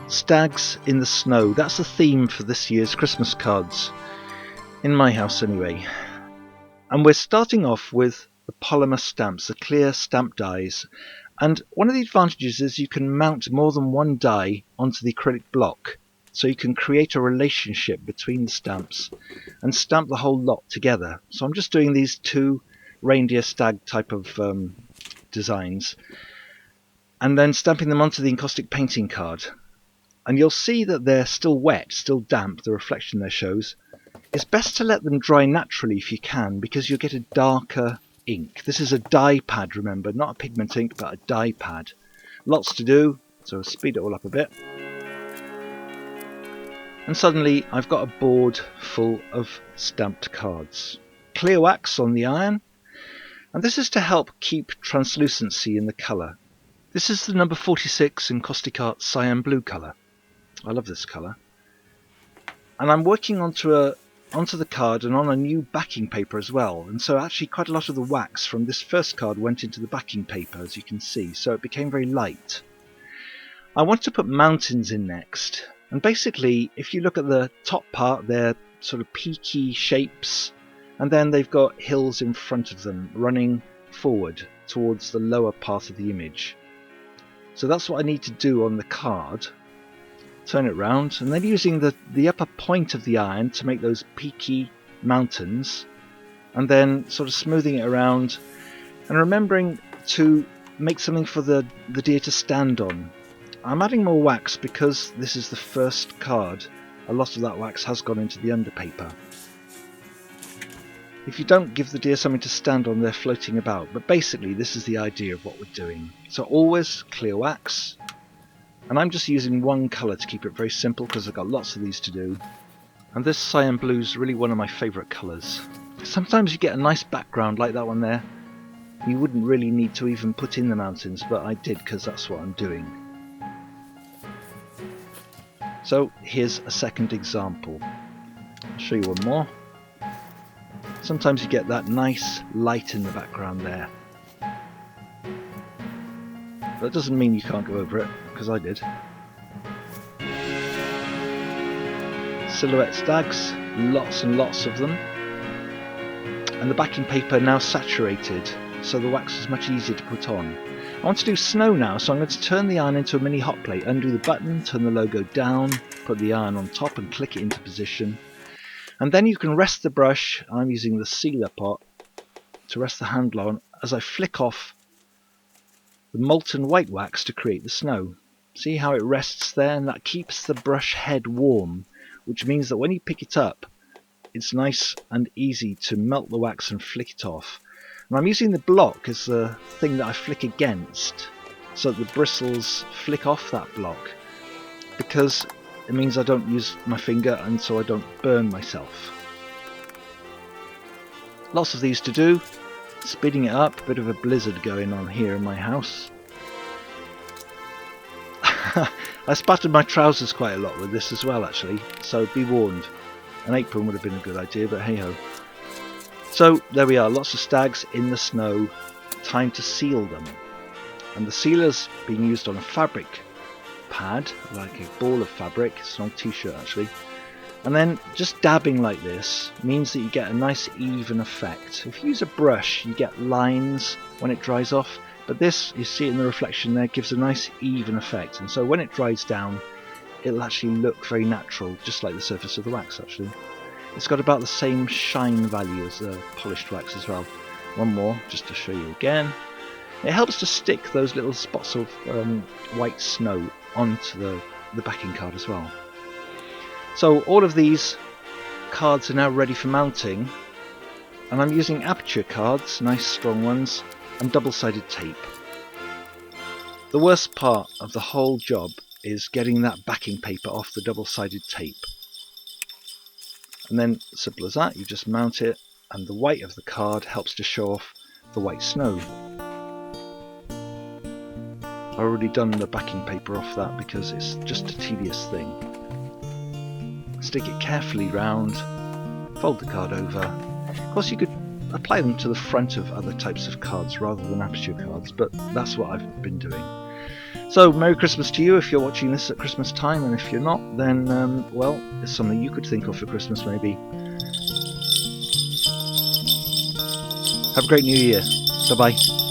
Stags in the snow, that's the theme for this year's Christmas cards. In my house anyway. And we're starting off with the polymer stamps, the clear stamp dies. And one of the advantages is you can mount more than one die onto the acrylic block. So you can create a relationship between the stamps and stamp the whole lot together. So I'm just doing these two reindeer stag type of designs and then stamping them onto the encaustic painting card. And you'll see that they're still wet, still damp, the reflection there shows. It's best to let them dry naturally if you can, because you'll get a darker ink. This is a dye pad, remember, not a pigment ink, but a dye pad. Lots to do, so I'll speed it all up a bit. And suddenly I've got a board full of stamped cards. Clear wax on the iron, and this is to help keep translucency in the colour. This is the number 46 encaustic art cyan blue colour. I love this colour. And I'm working onto the card and on a new backing paper as well, and so actually quite a lot of the wax from this first card went into the backing paper, as you can see, so it became very light. I want to put mountains in next, and basically if you look at the top part, they're sort of peaky shapes, and then they've got hills in front of them running forward towards the lower part of the image. So that's what I need to do on the card. Turn it round, and then using the upper point of the iron to make those peaky mountains, and then sort of smoothing it around and remembering to make something for the deer to stand on. I'm adding more wax because this is the first card. A lot of that wax has gone into the underpaper. If you don't give the deer something to stand on, they're floating about, but basically this is the idea of what we're doing. So always clear wax. And I'm just using one colour to keep it very simple because I've got lots of these to do. And this cyan blue is really one of my favourite colours. Sometimes you get a nice background like that one there. You wouldn't really need to even put in the mountains, but I did because that's what I'm doing. So here's a second example. I'll show you one more. Sometimes you get that nice light in the background there. That doesn't mean you can't go over it, because I did. Silhouette stags, lots and lots of them. And the backing paper now saturated, so the wax is much easier to put on. I want to do snow now, so I'm going to turn the iron into a mini hot plate, undo the button, turn the logo down, put the iron on top and click it into position. And then you can rest the brush, I'm using the sealer pot, to rest the handle on as I flick off the molten white wax to create the snow. See how it rests there, and that keeps the brush head warm, which means that when you pick it up, it's nice and easy to melt the wax and flick it off. And I'm using the block as the thing that I flick against, so that the bristles flick off that block, because it means I don't use my finger and so I don't burn myself. Lots of these to do. Speeding it up, a bit of a blizzard going on here in my house. I spattered my trousers quite a lot with this as well actually, so be warned. An apron would have been a good idea, but hey ho. So there we are, lots of stags in the snow, time to seal them. And the sealer's being used on a fabric pad, like a ball of fabric, it's an old t-shirt actually. And then just dabbing like this means that you get a nice even effect. If you use a brush you get lines when it dries off, but this, you see it in the reflection there, gives a nice even effect, and so when it dries down it'll actually look very natural, just like the surface of the wax actually. It's got about the same shine value as the polished wax as well. One more just to show you again. It helps to stick those little spots of white snow onto the backing card as well. So all of these cards are now ready for mounting, and I'm using aperture cards, nice strong ones, and double-sided tape. The worst part of the whole job is getting that backing paper off the double-sided tape. And then, simple as that, you just mount it, and the white of the card helps to show off the white snow. I've already done the backing paper off that because it's just a tedious thing. Stick it carefully round, fold the card over. Of course you could apply them to the front of other types of cards rather than aperture cards, but that's what I've been doing. So, Merry Christmas to you if you're watching this at Christmas time, and if you're not, then, well, it's something you could think of for Christmas maybe. Have a great New Year. Bye-bye.